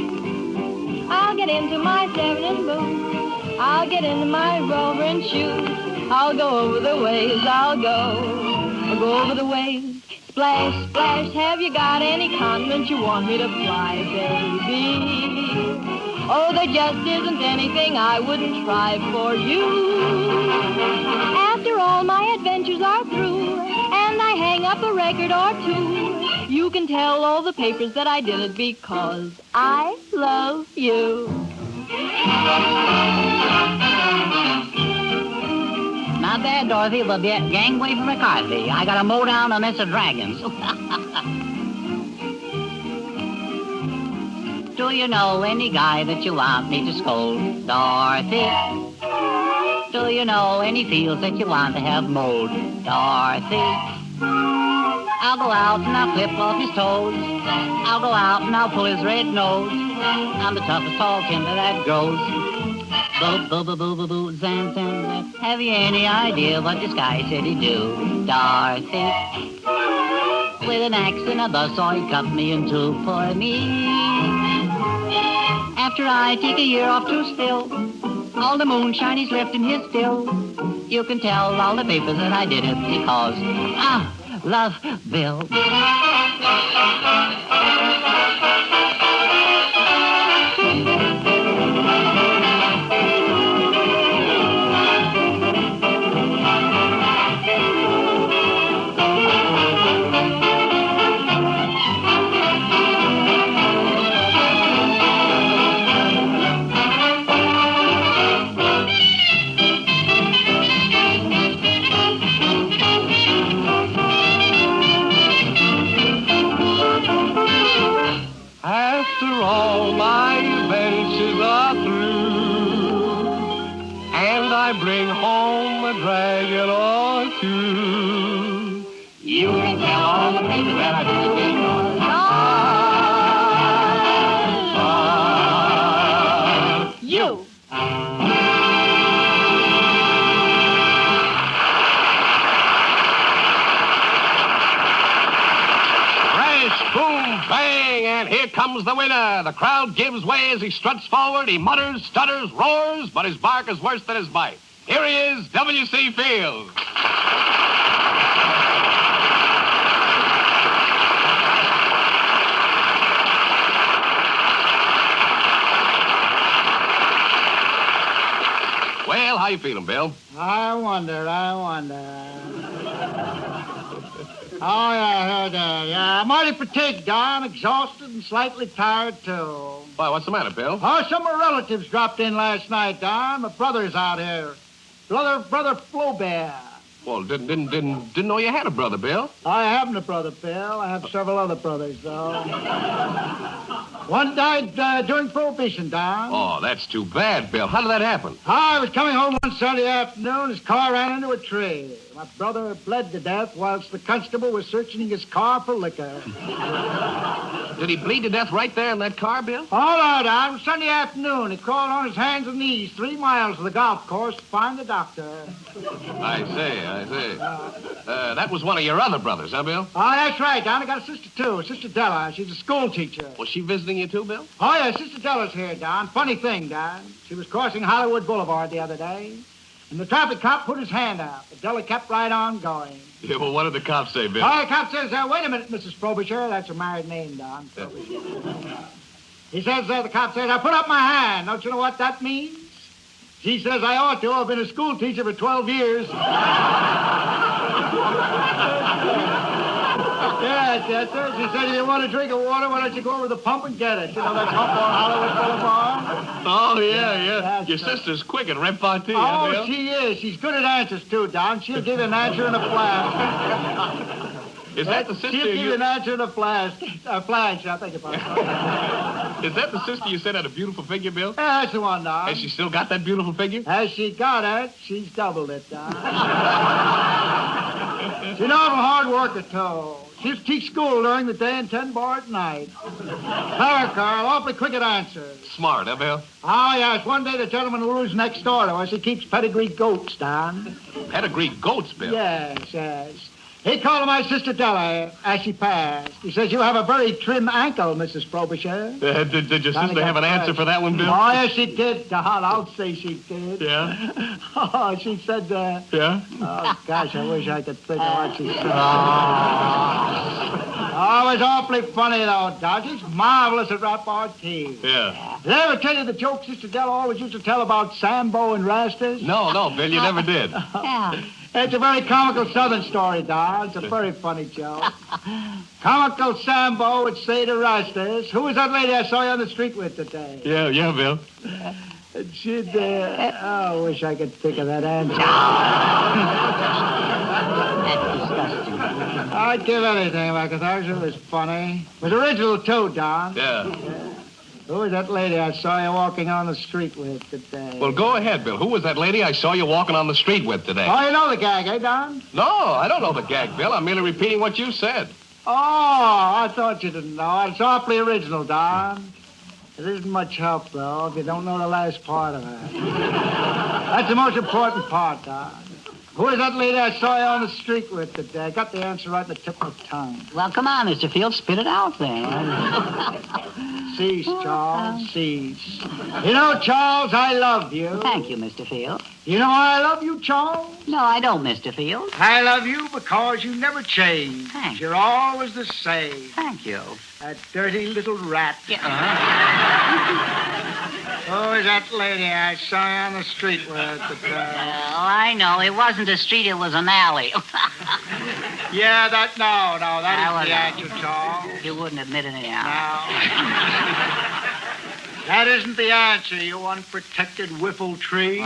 I'll get into my 7 boots. I'll get into my rover and shoes. I'll go over the waves. I'll go over the waves. Splash, splash, have you got any continent you want me to fly, baby? Oh, there just isn't anything I wouldn't try for you. After all my adventures are through, and I hang up a record or two, you can tell all the papers that I did it because I love you. Not bad, Dorothy, but gangway for McCarthy. I got to mow down a mess of dragons. Do you know any guy that you want me to scold, Dorothy? Do you know any fields that you want to have mowed, Dorothy? I'll go out and I'll clip off his toes. I'll go out and I'll pull his red nose. I'm the toughest tall timber that grows. Boo, boo, boo, boo, boo, boo, zam, zam, zam. Have you any idea what this guy said he'd do? Dorothy, with an axe and a buzzsaw, he cut me in two for me. After I take a year off to still, all the moonshine he's left in his still. You can tell all the papers that I did it because I love Bill. After all my adventures are through, and I bring home a dragon or two, you can tell all the people that I did it because you. Boom, bang, and here comes the winner. The crowd gives way as he struts forward. He mutters, stutters, roars, but his bark is worse than his bite. Here he is, W.C. Fields. Well, how you feeling, Bill? I wonder. Oh, yeah, I heard that. Yeah, I'm mighty fatigued, Don. Exhausted and slightly tired, too. Why, what's the matter, Bill? Oh, some of my relatives dropped in last night, Don. My brother's out here. Brother Flaubert. Well, didn't know you had a brother, Bill. I haven't a brother, Bill. I have several other brothers, though. One died during Prohibition, Don. Oh, that's too bad, Bill. How did that happen? I was coming home one Sunday afternoon. His car ran into a tree. My brother bled to death whilst the constable was searching his car for liquor. Did he bleed to death right there in that car, Bill? All right, Don. It was Sunday afternoon. He crawled on his hands and knees 3 miles to the golf course to find the doctor. I see. That was one of your other brothers, huh, Bill? Oh, that's right, Don. I got a sister, too. Sister Della. She's a school teacher. Was she visiting you, too, Bill? Oh, yeah, Sister Della's here, Don. Funny thing, Don. She was crossing Hollywood Boulevard the other day, and the traffic cop put his hand out, but Della kept right on going. Yeah, well, what did the cop say, Bill? Oh, the cop says, wait a minute, Mrs. Frobisher. That's her married name, Don. He says, the cop says, I put up my hand. Don't you know what that means? She says, I ought to. I've been a school teacher for 12 years. Yeah, that's it. She said, if you want a drink of water, why don't you go over to the pump and get it? You know, that's up on Hollywood Boulevard. Oh, yeah. Your sister's quick at repartee, huh, Bill? Oh, she is. She's good at answers, too, Don. She'll give you an answer in a flash. Is that the sister She'll give you an answer in a flash. A flash, I think about it. Is that the sister you said had a beautiful figure, Bill? Yeah, that's the one, Don. Has she still got that beautiful figure? Has she got it? She's doubled it, Don. She's an awful hard worker, too. She'll teach school during the day and 10 bar at night. Clever girl, awfully quick at answers. Smart, huh, Bill? Oh, yes. One day the gentleman who lives next door to us, he keeps pedigree goats, Don. Pedigree goats, Bill? Yes. He called my sister Della as she passed. He says, you have a very trim ankle, Mrs. Frobisher. Did your sister have an answer for that one, Bill? Oh, yes, she did, Don. I'll say she did. Yeah? Oh, she said, Yeah? Oh, gosh, I wish I could think of what she said. Oh, it was awfully funny, though, Don. She's marvelous at repartee. Yeah. Did I ever tell you the joke Sister Della always used to tell about Sambo and Rastas? No, Bill, you never did. Yeah. It's a very comical Southern story, Don. It's a very funny joke. Comical Sambo would say to Rastas, who was that lady I saw you on the street with today? Yeah, Bill. And she'd, I wish I could think of that answer. That's disgusting. I'd give anything if I could. It was funny. It was original, too, Don. Yeah. Who was that lady I saw you walking on the street with today? Well, go ahead, Bill. Who was that lady I saw you walking on the street with today? Oh, you know the gag, eh, Don? No, I don't know the gag, Bill. I'm merely repeating what you said. Oh, I thought you didn't know. It's awfully original, Don. It isn't much help, though, if you don't know the last part of it. That's the most important part, Don. Who is that lady I saw you on the street with today? I got the answer right in the tip of my tongue. Well, come on, Mr. Field, spit it out there. Cease, Charles, cease. You know, Charles, I love you. Thank you, Mr. Field. You know why I love you, Charles? No, I don't, Mr. Field. I love you because you never change. Thanks. You're always the same. Thank you. That dirty little rat. Yeah. Who is that lady I saw you on the street with today? Oh, I know. It wasn't a street, it was an alley. Yeah, that is the answer, Charles. You wouldn't admit it anyhow. No. That isn't the answer, you unprotected whiffle tree.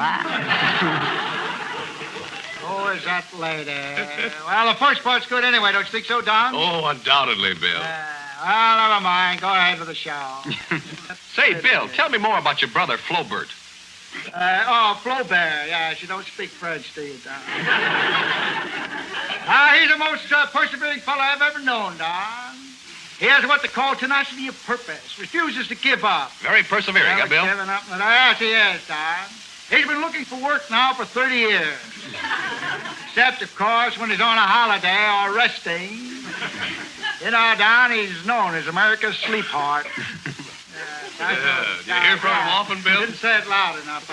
Who is that lady? Well, the first part's good anyway, don't you think so, Don? Oh, undoubtedly, Bill. Well, never mind. Go ahead with the show. Say, Bill, tell me more about your brother, Flaubert. Flaubert. Yes, you don't speak French, do you, Don? He's the most persevering fellow I've ever known, Don. He has what they call tenacity of purpose. Refuses to give up. Very persevering, huh, Bill? Giving up. Yes, he is, Don. He's been looking for work now for 30 years. Except, of course, when he's on a holiday or resting. You know, Don, he's known as America's sleephart. Do you hear from him often, Bill? Didn't say it loud enough.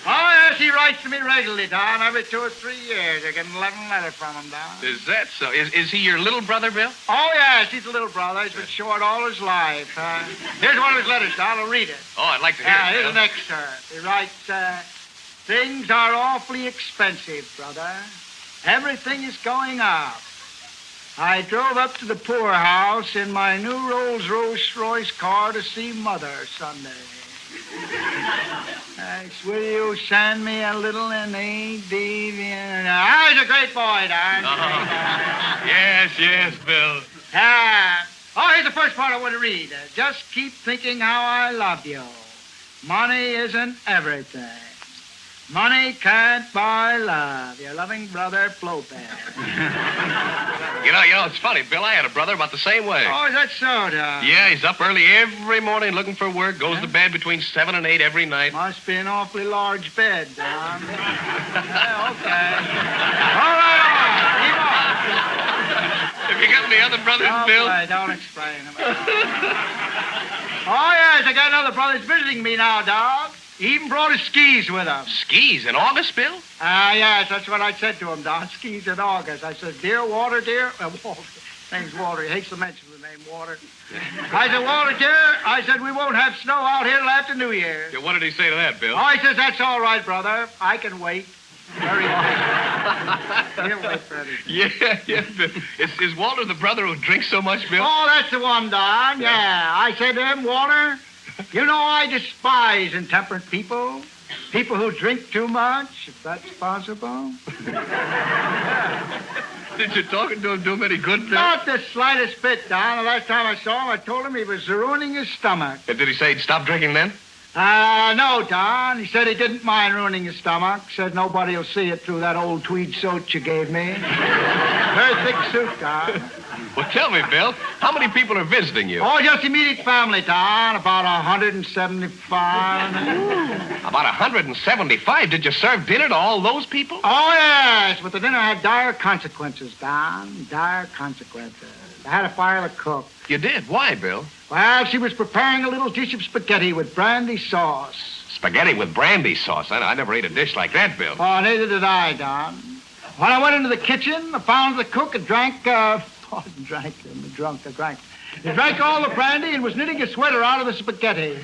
Oh, yes, he writes to me regularly, Don. Every 2 or 3 years, I get an 11 letter from him, Don. Is that so? Is he your little brother, Bill? Oh, yes, he's a little brother. He's been short all his life. Here's one of his letters, Don. I'll read it. Oh, I'd like to hear it, Here's Bill. an excerpt. He writes, things are awfully expensive, brother. Everything is going up. I drove up to the poorhouse in my new Rolls-Royce car to see Mother Sunday. Thanks. Will you send me a little N.A. deviant? He's a great boy, Don. Yes, Bill. Here's the first part I want to read. Just keep thinking how I love you. Money isn't everything. Money can't buy love. Your loving brother, Flaubert. You know, it's funny, Bill. I had a brother about the same way. Oh, is that so, Don? Yeah, he's up early every morning looking for work, goes to bed between 7 and 8 every night. Must be an awfully large bed, Don. Yeah, okay. All right. Keep on. Have you got any other brothers, Bill? Don't explain them. Oh, yes, I got another brother. He's visiting me now, dog. He even brought his skis with him. Skis in August, Bill? Yes, that's what I said to him, Don. Skis in August. I said, dear, Walter, dear. Walter. Name's Walter. He hates to mention the name Walter. I said, Walter, dear. I said, we won't have snow out here till after New Year's. Yeah, what did he say to that, Bill? Oh, he says, that's all right, brother. I can wait. Very well. He'll wait for anything. Yeah, Bill. Is Walter the brother who drinks so much, Bill? Oh, that's the one, Don. Yeah. I said to him, Walter, you know I despise intemperate people. People who drink too much, if that's possible. Did you talking to him do him any good, Bill? Not the slightest bit, Don. The last time I saw him, I told him he was ruining his stomach. Did he say he'd stop drinking then? No, Don. He said he didn't mind ruining his stomach. Said nobody will see it through that old tweed suit you gave me. Very thick suit, Don. Well, tell me, Bill, how many people are visiting you? Oh, just immediate family, Don. About 175. About 175? Did you serve dinner to all those people? Oh, yes. But the dinner had dire consequences, Don. Dire consequences. I had to fire the cook. You did? Why, Bill? Well, she was preparing a little dish of spaghetti with brandy sauce. Spaghetti with brandy sauce? I never ate a dish like that, Bill. Oh, neither did I, Don. When I went into the kitchen, I found the cook had drank, He drank all the brandy and was knitting a sweater out of the spaghetti.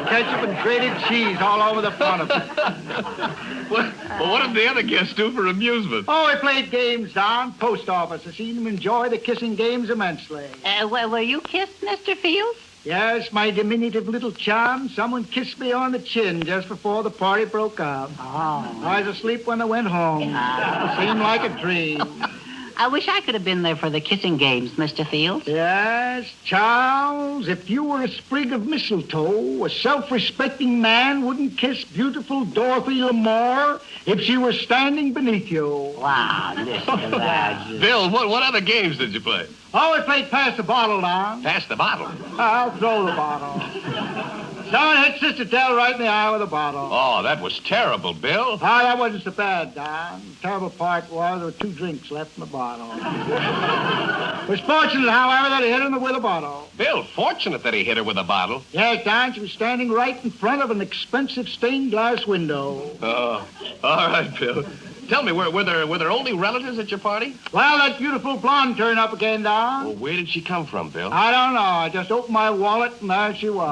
Ketchup and grated cheese all over the front of it. Well, what did the other guests do for amusement? Oh, we played games, Don. Post office. I seen them enjoy the kissing games immensely. Were you kissed, Mr. Fields? Yes, my diminutive little charm. Someone kissed me on the chin just before the party broke up. Oh. I was asleep when I went home. Seemed like a dream. I wish I could have been there for the kissing games, Mr. Fields. Yes, Charles, if you were a sprig of mistletoe, a self-respecting man wouldn't kiss beautiful Dorothy Lamour if she were standing beneath you. Wow, listen to that. Bill, what other games did you play? Oh, we played pass the bottle, Don. Pass the bottle. I'll throw the bottle. Someone hit Sister Dell right in the eye with a bottle. Oh, that was terrible, Bill. Oh, that wasn't so bad, Don. The terrible part was there were 2 drinks left in the bottle. It was fortunate, however, that he hit him with a bottle. Bill, fortunate that he hit her with a bottle. Yes, Don, she was standing right in front of an expensive stained glass window. Oh, all right, Bill. Tell me, were there only relatives at your party? Well, that beautiful blonde turned up again, Don. Well, where did she come from, Bill? I don't know. I just opened my wallet, and there she was.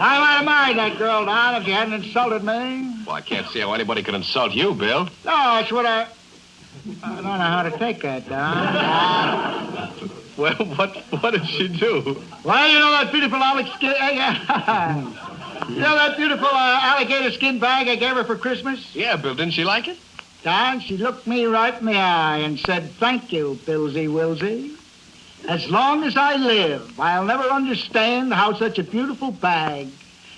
I might have married that girl, Don, if she hadn't insulted me. Well, I can't see how anybody could insult you, Bill. No, it's what I don't know how to take that, Don. Well, what did she do? Well, you know that beautiful You know that beautiful alligator skin bag I gave her for Christmas? Yeah, Bill, didn't she like it? Don, she looked me right in the eye and said, "Thank you, Billsy Wilsey. As long as I live, I'll never understand how such a beautiful bag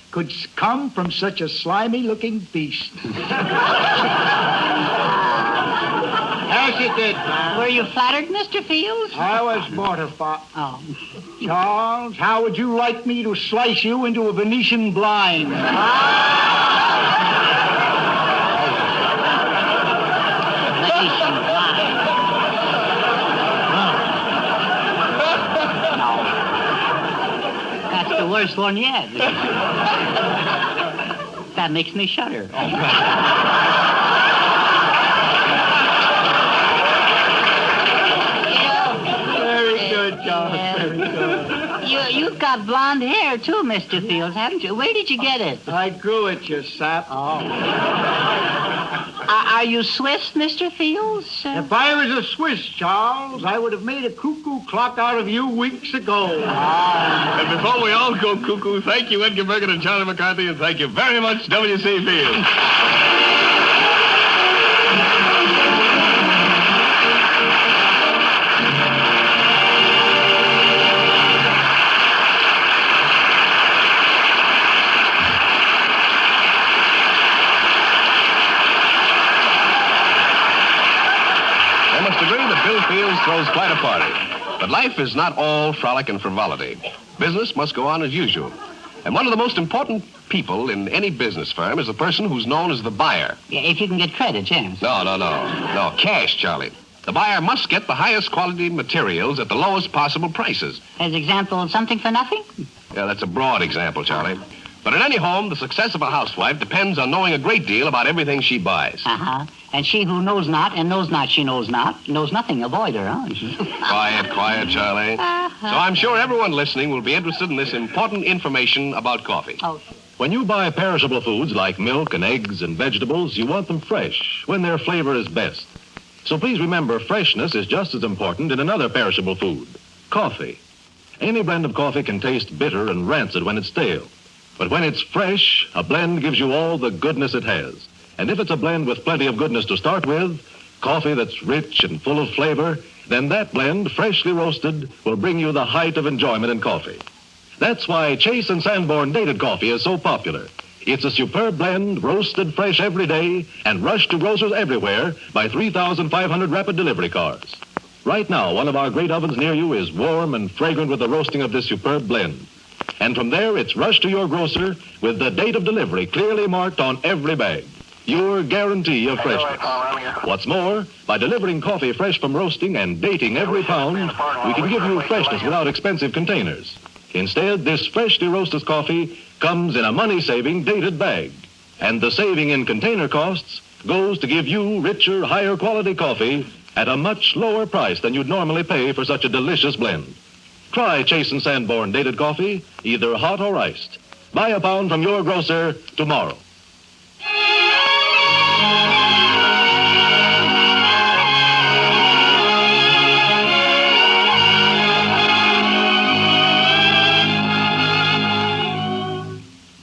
could come from such a slimy-looking beast." Yes, it did, Don. Were you flattered, Mr. Fields? I was mortified. Oh. Charles, how would you like me to slice you into a Venetian blind? Venetian blind. No. That's the worst one yet. That makes me shudder. You've got blonde hair, too, Mr. Fields, haven't you? Where did you get it? I grew it, you sap. Oh. Are you Swiss, Mr. Fields? If I was a Swiss, Charles, I would have made a cuckoo clock out of you weeks ago. And before we all go cuckoo, thank you, Edgar Bergen and Charlie McCarthy, and thank you very much, W.C. Fields. Fields throws quite a party. But life is not all frolic and frivolity. Business must go on as usual. And one of the most important people in any business firm is the person who's known as the buyer. Yeah, if you can get credit, James. No, cash, Charlie. The buyer must get the highest quality materials at the lowest possible prices. As example, something for nothing? Yeah, that's a broad example, Charlie. But in any home, the success of a housewife depends on knowing a great deal about everything she buys. Uh-huh. And she who knows not and knows not she knows not, knows nothing. Avoid her, huh? Quiet, Charlie. So I'm sure everyone listening will be interested in this important information about coffee. Oh. When you buy perishable foods like milk and eggs and vegetables, you want them fresh, when their flavor is best. So please remember, freshness is just as important in another perishable food, coffee. Any blend of coffee can taste bitter and rancid when it's stale. But when it's fresh, a blend gives you all the goodness it has. And if it's a blend with plenty of goodness to start with, coffee that's rich and full of flavor, then that blend, freshly roasted, will bring you the height of enjoyment in coffee. That's why Chase and Sanborn Dated Coffee is so popular. It's a superb blend, roasted fresh every day, and rushed to grocers everywhere by 3,500 rapid delivery cars. Right now, one of our great ovens near you is warm and fragrant with the roasting of this superb blend. And from there, it's rushed to your grocer with the date of delivery clearly marked on every bag. Your guarantee of freshness. What's more, by delivering coffee fresh from roasting and dating every pound, we can give you freshness without expensive containers. Instead, this freshly roasted coffee comes in a money-saving dated bag. And the saving in container costs goes to give you richer, higher quality coffee at a much lower price than you'd normally pay for such a delicious blend. Try Chase and Sanborn Dated Coffee, either hot or iced. Buy a pound from your grocer tomorrow.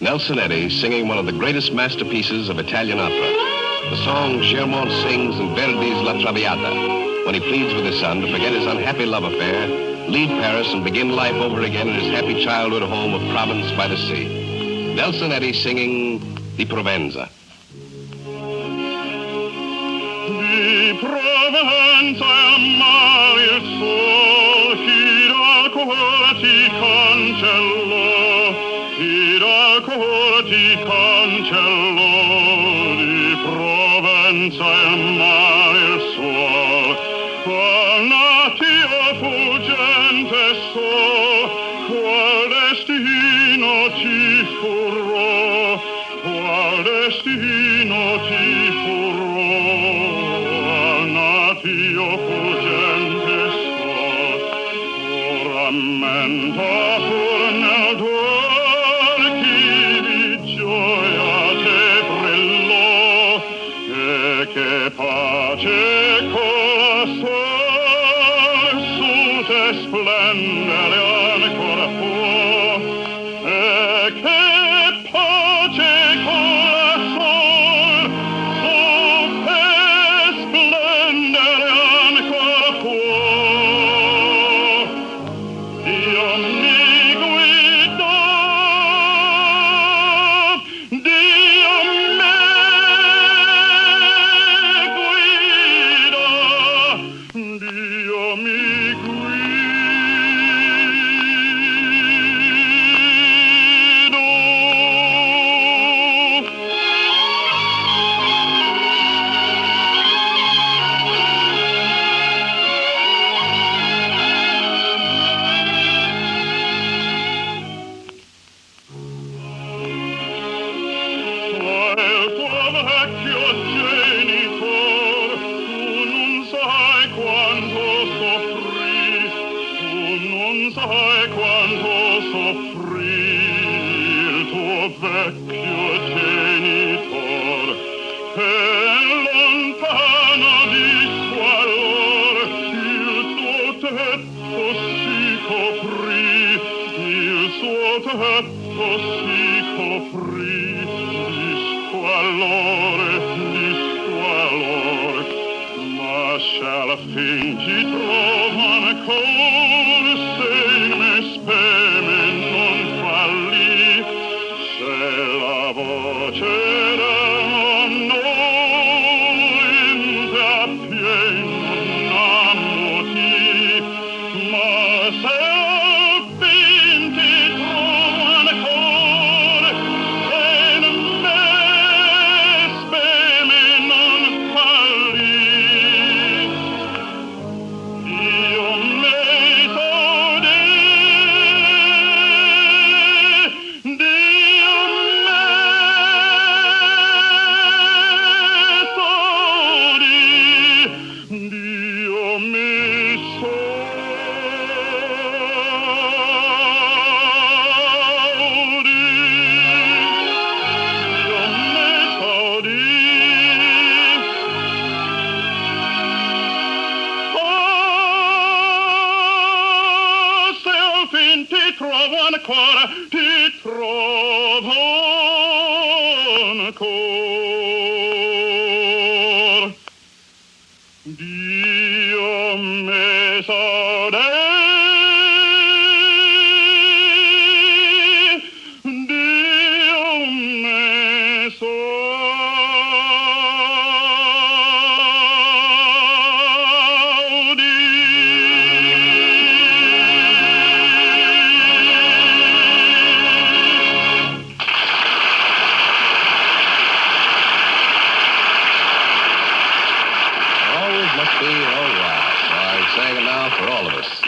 Nelson Eddy singing one of the greatest masterpieces of Italian opera. the song Germont sings in Verdi's La Traviata, when he pleads with his son to forget his unhappy love affair, leave Paris, and begin life over again in his happy childhood home of Provence by the sea. Nelson Eddy singing Di Provenza. Di Provenza amare il sol, chi dal cuore ti cancellò, chi dal cuore ti cancellò. Di Provenza amare il sol, qual natio fuggente so, qual destino ti furrò, qual destino ti furrò. Io fuggente sto, rammento pur nel duol chi di gioia te brillò, e che pace col sol su te splendere ancora può, e che pace col sol su te splendere.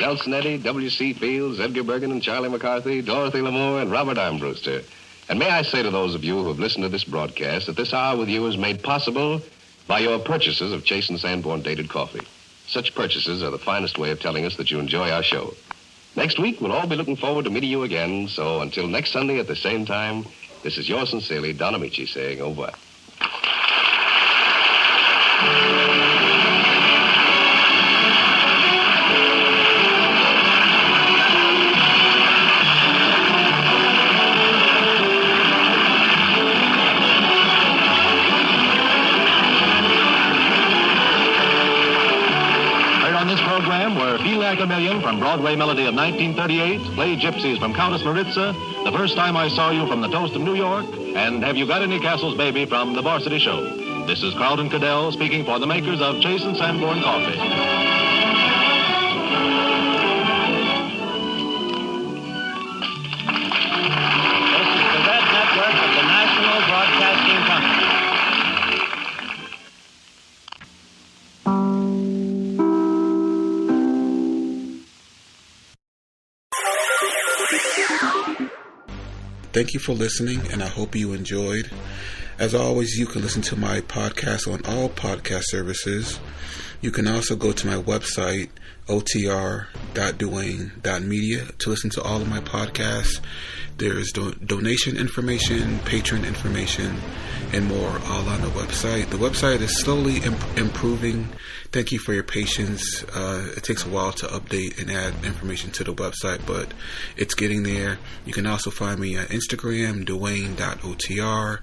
Nelson Eddy, W.C. Fields, Edgar Bergen, and Charlie McCarthy, Dorothy Lamour, and Robert Armbruster. And may I say to those of you who have listened to this broadcast that this hour with you is made possible by your purchases of Chase and Sanborn dated coffee. Such purchases are the finest way of telling us that you enjoy our show. Next week, we'll all be looking forward to meeting you again. So until next Sunday at the same time, this is yours sincerely, Don Ameche, saying au revoir. this program were Feel Like a Million from Broadway Melody of 1938, Play Gypsies from Countess Maritza, The First Time I Saw You from The Toast of New York, and Have You Got Any Castles, Baby from The Varsity Show. This is Carlton Cadell speaking for the makers of Chase and Sanborn Coffee. This is the Red Network of the National Broadcasting Company. Thank you for listening, and I hope you enjoyed. As always, you can listen to my podcast on all podcast services. You can also go to my website, otr.duane.media, to listen to all of my podcasts. There's donation information, patron information, and more all on the website. The website is slowly improving. Thank you for your patience. It takes a while to update and add information to the website, but it's getting there. You can also find me on Instagram, duane.otr.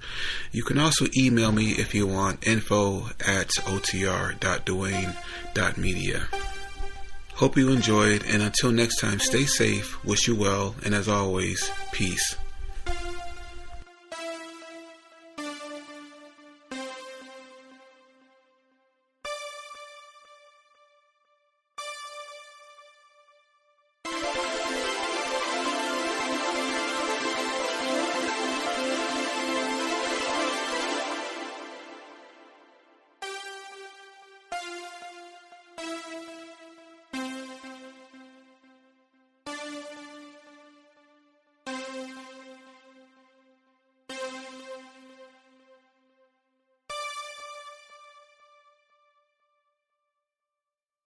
You can also email me if you want, info@otr.duane.media. Hope you enjoyed, and until next time, stay safe, wish you well, and as always, peace.